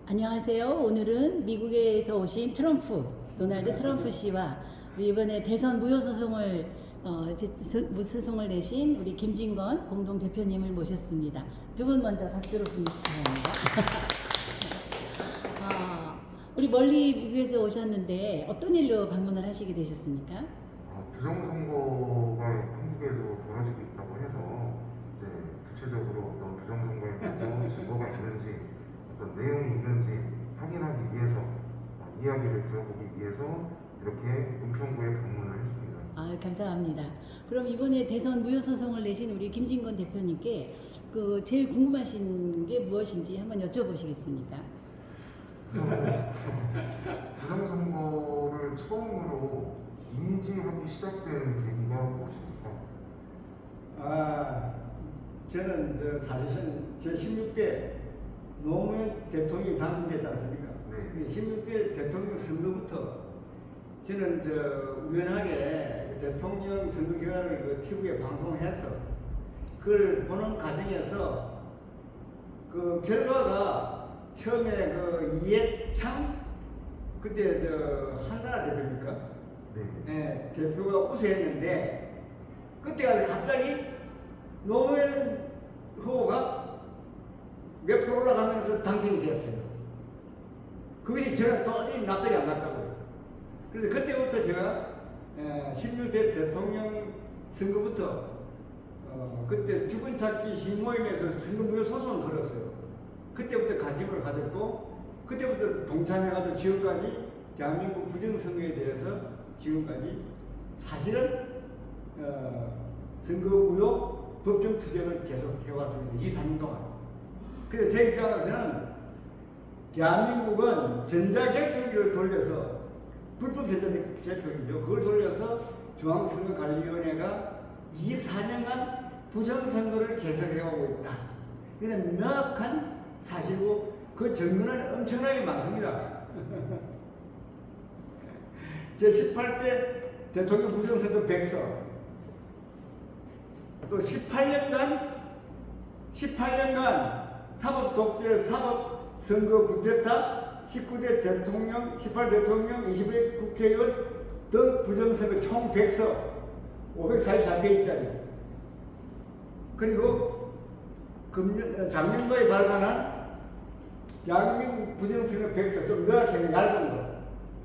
안녕하세요. 오늘은 미국에서 오신 도널드 트럼프 씨와 우리 이번에 대선 무효소송을 무소송을 내신 우리 김진건 공동 대표님을 모셨습니다. 두 분 먼저 박수로 분위시기 바랍니다. 우리 멀리 미국에서 오셨는데 어떤 일로 방문을 하시게 되셨습니까? 부정선거가 한국에서 벌어지고 있다고 해서 이제 구체적으로 어떤 부정선거에 대해서 증거가 있는지 어떤 내용이 있는지 확인하기 위해서 이야기를 들어보기 위해서 이렇게 은평구에 방문을 했습니다. 감사합니다. 그럼 이번에 대선 무효소송을 내신 우리 김진건 대표님께 제일 궁금하신 게 무엇인지 한번 여쭤보시겠습니까? 부정선거를 처음으로 인지하기 시작된 계기가 무엇입니까? 저는 사실은 제 16대 노무현 대통령이 당선됐지 않습니까? 네. 16대 대통령 선거부터 저는 우연하게 대통령 선거 결과를 TV에 방송해서 그걸 보는 과정에서 그 결과가 처음에 이해창 그때 한나라 대표입니까? 네. 대표가 우세했는데 그때 갑자기 노무현 후보가 몇 프로 올라가면서 당선이 되었어요. 그것이 저는 도저히 납득이 안 갔다고요. 그래서 그때부터 제가 16대 대통령 선거부터 그때 죽은 찾기 시모임에서 선거무효 소송을 걸었어요. 그때부터 관심을 가졌고 그때부터 동참해가지고 지금까지 대한민국 부정선거에 대해서 지금까지 사실은 선거무효 법정 투쟁을 계속 해왔습니다. 24년 동안. 그래서 제 입장에서는 대한민국은 전자개표기를 돌려서 불법 전자개표기죠. 그걸 돌려서 중앙선거관리위원회가 24년간 부정선거를 계속해오고 있다. 이는 명확한 사실이고 그 증거는 엄청나게 많습니다. 제 18대 대통령 부정선거 100서 또 18년간 사법 독재, 사법 선거 구태타, 19대 대통령, 18 대통령, 21대 국회의원 등 부정선거 총 100서, 544페이지짜리. 그리고 작년도에 발간한 대한민국 부정선거 100서, 좀 명확하게 얇은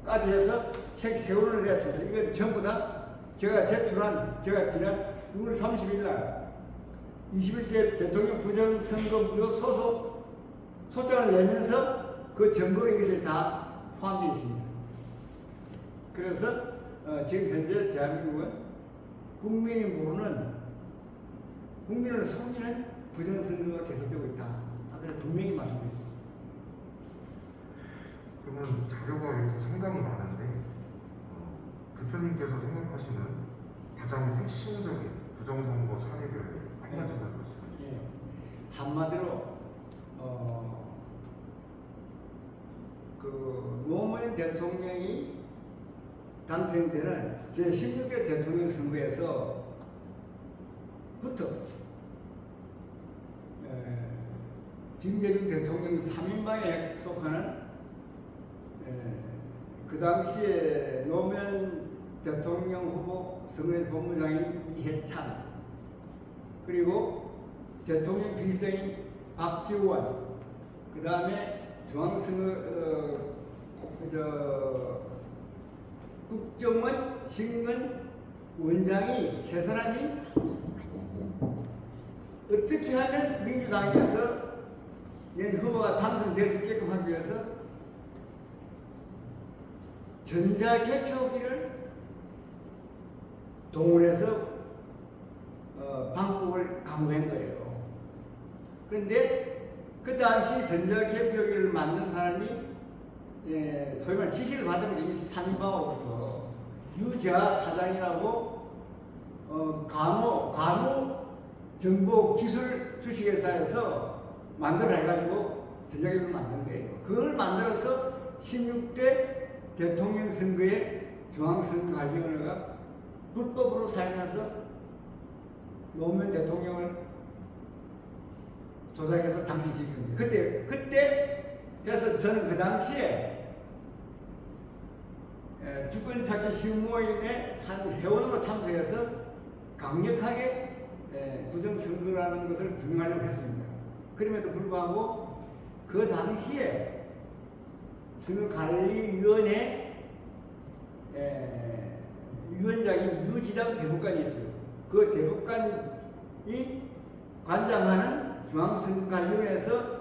거까지 해서 책 3권을 냈습니다. 이거 전부 다 제가 제출한, 제가 지난 6월 30일 날 21대 대통령 부정선거 무효 소장을 내면서 그 정보가 이것에 다 포함되어 있습니다. 그래서 지금 현재 대한민국은 국민이 모르는, 국민을 속이는 부정선거가 계속되고 있다. 그래서 분명히 말씀드립니다. 그러면 자료가 이렇게 상당히 많은데 대표님께서 생각하시는 가장 핵심적인 부정선거 사례를 한 가지만 말씀해 주세요. 한마디로 노무현 대통령이 당선되는 제16대 대통령 선거에서부터 김대중 대통령 3인방에 속하는 그 당시에 노무현 대통령 후보 선거의 본부장인 이해찬, 그리고 대통령 비서인 박지원, 그 다음에 중앙선거 국정원 신근 원장이 세 사람이 어떻게 하면 민주당에서 후보가 당선될 수 있게끔 하기 위해서 전자개표기를 동원해서 방법을 강구한 거예요. 그런데 그 당시 전자개표기를 만든 사람이 소위 말해 지시를 받은 게 3인방으로부터 유재하 사장이라고 간호정보기술 주식회사에서 만들어가지고 전자개표를 만든 거예요. 그걸 만들어서 16대 대통령 선거에 중앙선거관리위원회가 불법으로 사용해서 노무현 대통령을 조작해서 당선시킨 겁니다. 그때 그래서 저는 그 당시에 주권찾기 시모임에 한 회원으로 참석해서 강력하게 부정선거라는 것을 규명하려고 했습니다. 그럼에도 불구하고 그 당시에 선거관리위원회 위원장인 유지당 대법관이 있어요. 그 대법관이 관장하는 중앙선거관리위원회에서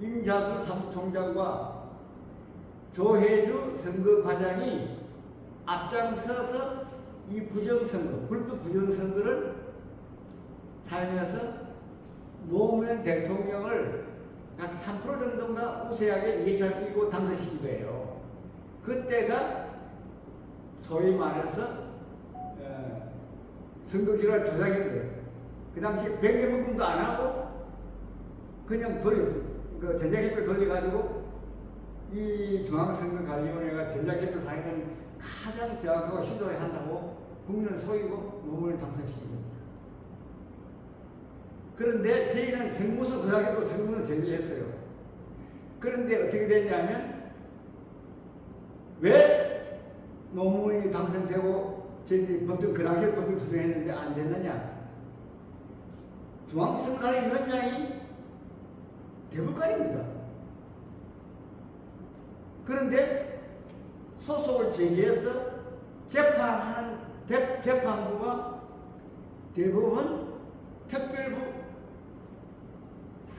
임자수 사무총장과 조혜주 선거과장이 앞장서서 이 부정선거, 불법 부정선거를 사용해서 노무현 대통령을 약 3% 정도가 우세하게 예측이고 당선시킨 거예요. 그때가 소위 말해서 선거 결과를 조작한 거예요. 그 당시 100명분도 안 하고 그냥 그 전자개표를 돌려가지고 이 중앙선거관리위원회가 전자개표 사용을 가장 정확하고 신속하게 한다고 국민을 속이고 노무현을 당선시킨 겁니다. 그런데 저희는 생무소 그하게도 선거는 제기했어요. 그런데 어떻게 됐냐면 왜 노무현이 당선되고 저희들이 그 당시에 법정 투표했는데 안 됐느냐? 중앙선거관리위원장이 대법관입니다. 그런데 소송을 제기해서 재판하는 재판부가 대법원 특별부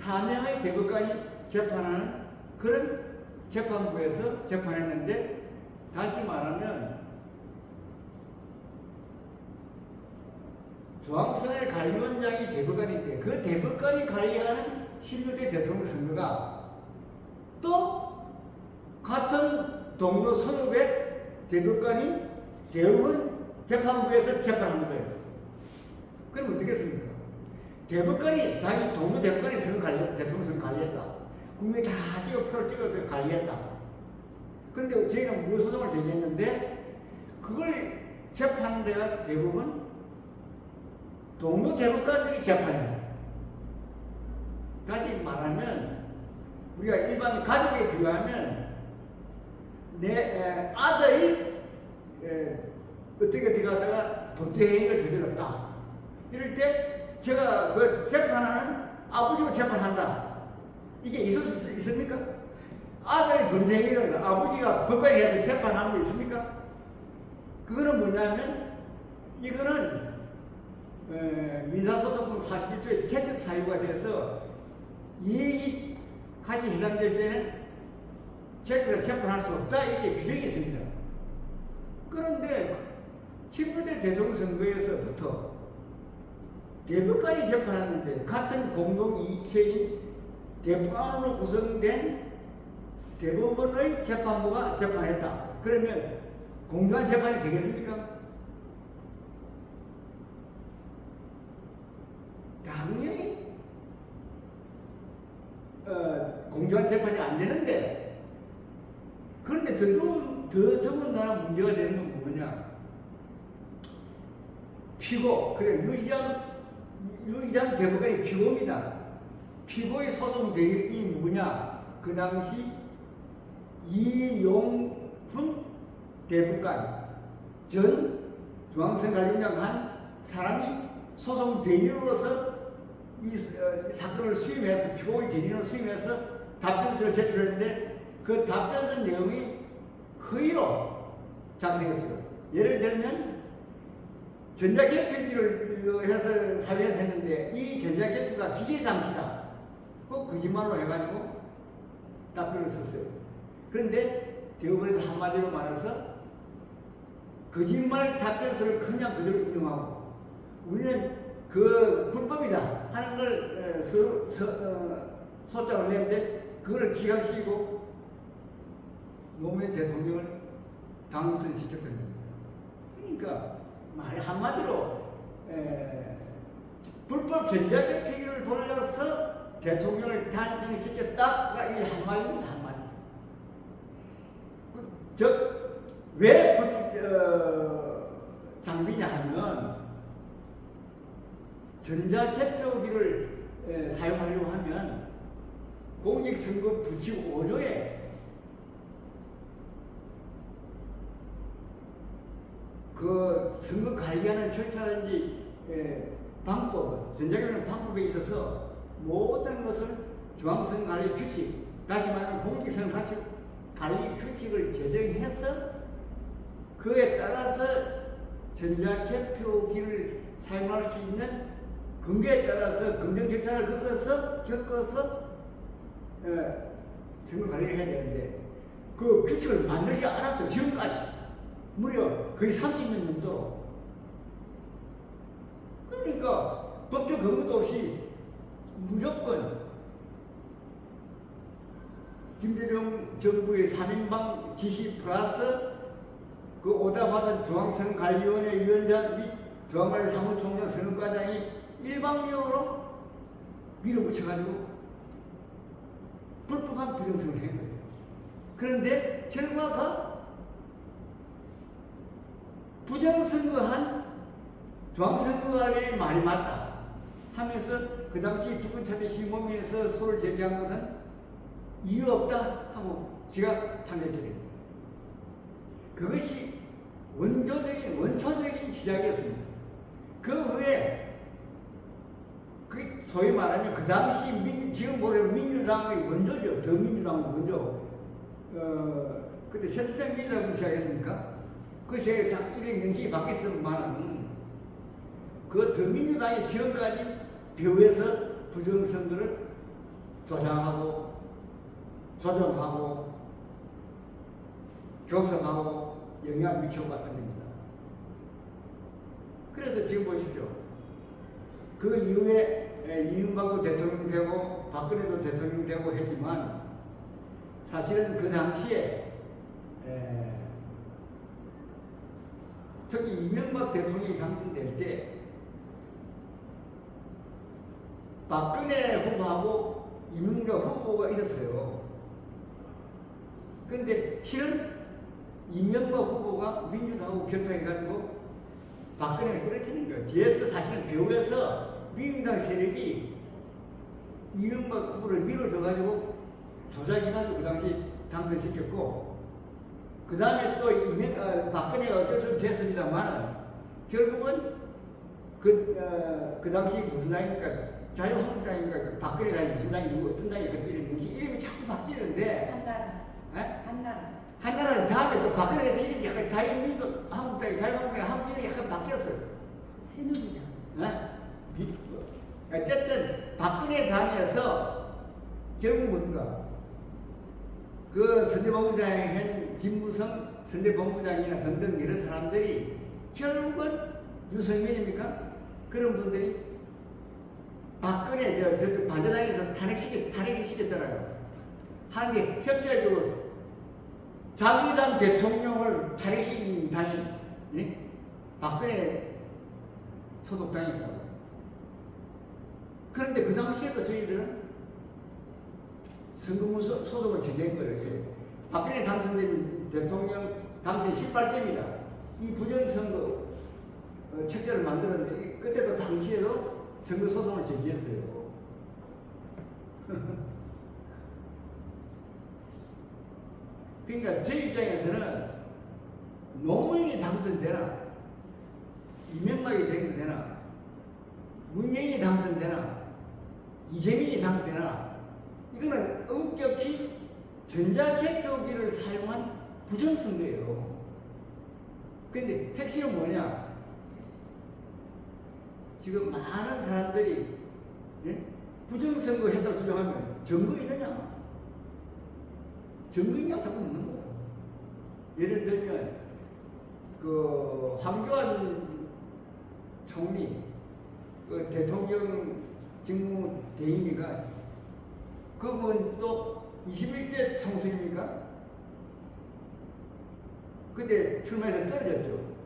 4명의 대법관이 재판하는 그런 재판부에서 재판했는데, 다시 말하면 중앙선거관리위원장이 대법관인데 그 대법관이 관리하는 16대 대통령 선거가 또 같은 동료 소속의 대법관이 대법원 재판부에서 재판하는 거예요. 그럼 어떻게 했습니까? 대법관이 자기 동료 대법관이 대통령 선거 관리했다. 국민이 다 표를 찍어서 관리했다. 그런데 저희는 무효소송을 제기했는데 그걸 재판하는 데가 대부분 동료 대법관들이 재판해요. 다시 말하면 우리가 일반 가족에 비유하면 내 아들이 어떻게 하다가 범죄행위를 저질렀다. 이럴 때 제가 그 재판하는 아버지가 재판한다. 이게 있을 수 있습니까? 아들의 범죄행위를 아버지가 법관에 의해서 재판하는 거 있습니까? 그거는 뭐냐면 이거는 민사소송법 41조의 채택 사유가 돼서 이 가지 해당될 때는 채택을 재판할 수 없다 이렇게 규정이 있습니다. 그런데 10대 대통령 선거에서부터 대법관이 재판하는데 같은 공동 이체인 대법관으로 구성된 대법원의 재판부가 재판했다. 그러면 공정한 재판이 되겠습니까? 당연히 공정한 재판이 안 되는데, 그런데 더더군다나 문제가 되는 건 뭐냐? 피고, 그래 유희장 대법관이 피고입니다. 피고의 소송 대리인이 누구냐? 그 당시 이용훈 대법관, 전 중앙선거관리위원장 한 사람이 소송 대리인으로서 이 사건을 수임해서 피고의 대리인으로 수임해서 답변서를 제출했는데 그 답변서 내용이 허위로 작성했어요. 예를 들면 전자개표기를 해서 사용해서 했는데 이 전자개표가 기계장치다. 꼭 거짓말로 해가지고 답변을 썼어요. 그런데 대법원에서 한마디로 말해서 거짓말 답변서를 그냥 그대로 인용하고 우리는 그 불법이다 하는 걸 소장을 냈는데 그걸 기각시키고 노무현 대통령을 당선시켰던 겁니다. 그러니까 말 한마디로 불법 전자개표기를 돌려서 대통령을 탄생시켰다가 이 한마디입니다. 한마디. 즉 왜 불법 장비냐 하면 전자개표기를 사용하려고 하면 공직선거 부칙 5조에 그 선거 관리하는 절차라든지 방법, 전자기는 방법에 있어서 모든 것을 중앙선거관리 규칙, 다시 말하면 공직선거 관리 규칙을 제정해서 그에 따라서 전자개표기를 사용할 수 있는 근거에 따라서 검증 절차를 겪어서 선거 관리를 해야 되는데 그 규칙을 만들지 않았어. 지금까지 무려 거의 30년 넘도록. 그러니까 법적 근거도 없이 무조건 김대중 정부의 3인방 지시 플러스 그 오다받은 중앙선거관리위원회 위원장 및 중앙관리 사무총장 선거과장이 일방적으로 밀어붙여가지고 불법한 부정선거를 한 거예요. 그런데 결과가 부정선거한 중앙선거관리의 말이 맞다 하면서 그 당시 주권차별시민위에서 소를 제기한 것은 이유 없다 하고 기각 판결드립니다. 그것이 원초적인 시작이었습니다. 그 후에 그 소위 말하면 그 당시 지금 보면 민주당의 원조죠. 더민주당의 원조. 그때 새누리당 민주당부터 시작했습니까? 그것이 이름 명칭이 바뀌었으면 그 더민주당이 지금까지 벼에서 부정선거를 조장하고 조정하고 교섭하고 영향을 미쳐왔던 겁니다. 그래서 지금 보십시오. 그 이후에 이명박도 대통령 되고 박근혜도 대통령 되고 했지만 사실은 그 당시에 특히 이명박 대통령이 당선될 때 박근혜 후보하고 이명박 후보가 있었어요. 그런데 실은 이명박 후보가 민주당하고 결탁해가지고 박근혜를 떨어뜨린 거예요. 뒤에서 사실은 배후에서 민주당 세력이 이명박 후보를 밀어줘가지고 조작해가지고 그 당시 당선시켰고 그 다음에 또 박근혜가 어쩔 수 없이 됐습니다만 결국은 그 당시 무슨 당입니까? 자유한국당인가 그 박근혜가 무슨 당이 누구 어떤 당이 그 이름이 자꾸 바뀌는데 한나라는 다음에 또 박근혜가 이름이 약간 자유한국당이 한국당이 약간 바뀌었어요. 새누리당. 어쨌든 박근혜 당에서 결국 뭔가 그 선대본부장인 김무성 선대본부장이나 등등 여러 사람들이 결국은 유승민입니까? 그런 분들이 박근혜 저 반대당에서 탄핵시켰잖아요. 하는데 협조해주고 자유당 대통령을 탄핵시킨 당이 박근혜 소속당이었다고. 그런데 그 당시에도 저희들은 선거문 소송을 제기한 거예요. 박근혜 당선된 대통령 당시 18대입니다. 이 부정선거 책자를 만들었는데 그때도 당시에도 선거 소송을 제기했어요. 그러니까 제 입장에서는 노무현이 당선되나 이명박이 되나 문재인이 당선되나 이재명이 당선되나 이거는 엄격히 전자개표기를 사용한 부정선거예요. 근데 핵심은 뭐냐? 지금 많은 사람들이 부정선거 했다고 주장하면 증거 있느냐? 증거 있냐고 자꾸 묻는 거예요. 예를 들면 그 황교안 총리 그 대통령 직무 대행이가 그분 또 21대 총선입니까? 근데 출마해서 떨어졌죠.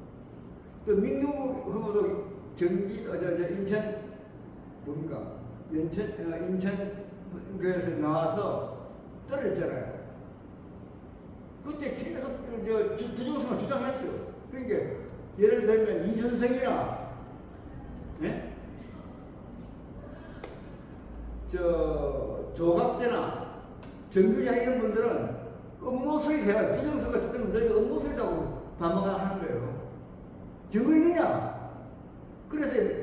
또 민노 후보도 경기 인천 뭡니까? 인천에서 나와서 떨어졌잖아요. 그때 계속 부정선거 주장했어요. 그러니까 예를 들면 이준석이나 조갑대나 정규장 이런 분들은 업무소리 제가 부정선거 때문에 너희 업무소리라고 반박하는 거예요. 증거 있느냐? 그래서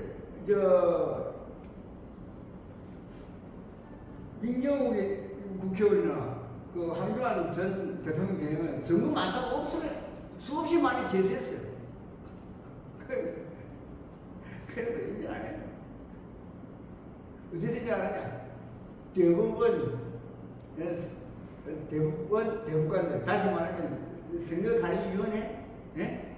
민경욱이 국회의원이나 그 한교안 전 대통령 대행은 증거 많다고 업소리 수없이 많이 제시했어요. 그래도 인정 안 해요. 어디서 인정하느냐? 대법관들, 다시 말하면 선거관리위원회, 예?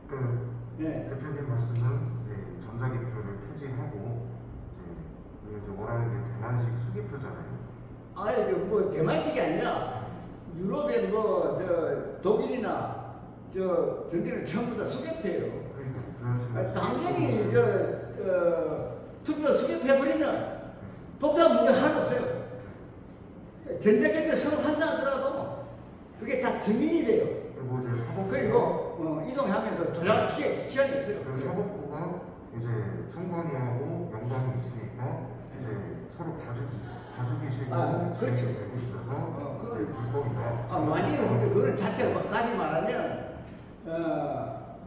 그 네. 대표님 말씀은 이제 전자기표를 폐지하고 이제 원하는 게 대만식 수기표잖아요. 아니 뭐 대만식이 아니라 유럽의 뭐 독일이나 저기는 전부 다 수개표예요. 그러니까 그런 식으로 당연히 투표 수개표해버리면 복잡한 문제 하나도 없어요. 전자기표 서로 한다 하더라도 그게 다 증인이 돼요. 그리고 이제 사법부가 그리고 이동하면서 조작 시간이 없어요. 그 사법부가 이제 선관위하고 연관이 있으니까 이제 서로 봐주기식으로 그렇죠. 되고 있어서 그건- 이제 불법이다. 많이는 그런 자체가 다시 말하면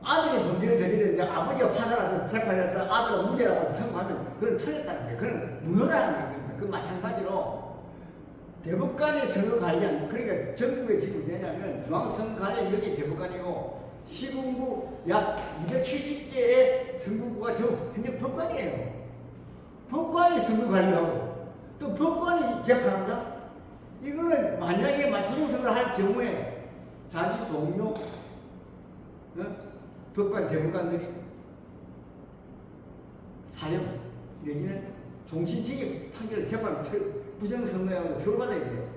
아들이 범죄를 저지르는데 아버지가 파산해서 재판에서 아들은 무죄라고 선고하면 그건 틀렸다는 거예요. 그건 무효라는 거예요. 그 마찬가지로 대법관의 선거관리한 그러니까 전국에 지금 되냐면 중앙선거관리 여기 대법관이고 시군구 약 270개의 선거구가 저 현재 법관이에요. 법관이 선거관리하고 또 법관이 재판한다? 이거는 만약에 부정선거를 할 경우에 자기 동료 법관, 대법관들이 사형 내지는 종신직의 판결을 재판 부정선거하고 처벌받아야 돼요.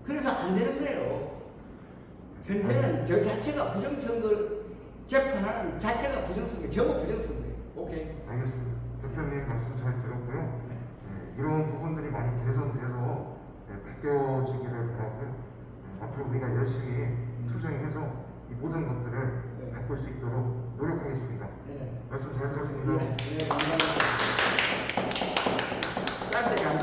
그래서 안 되는 거예요. 현재는 저 자체가 부정선거 재판하는 자체가 부정선거, 제목 부정선거예요. 오케이. 알겠습니다. 대표님 말씀 잘 들었고요. 이런 부분들이 많이 개선돼서 바뀌어지기를 바라고요. 앞으로 우리가 열심히 투쟁해서 이 모든 것들을 바꿀 수 있도록 노력하겠습니다. 네. 말씀 잘 들었습니다. 네, 감사합니다. 짧게 간다.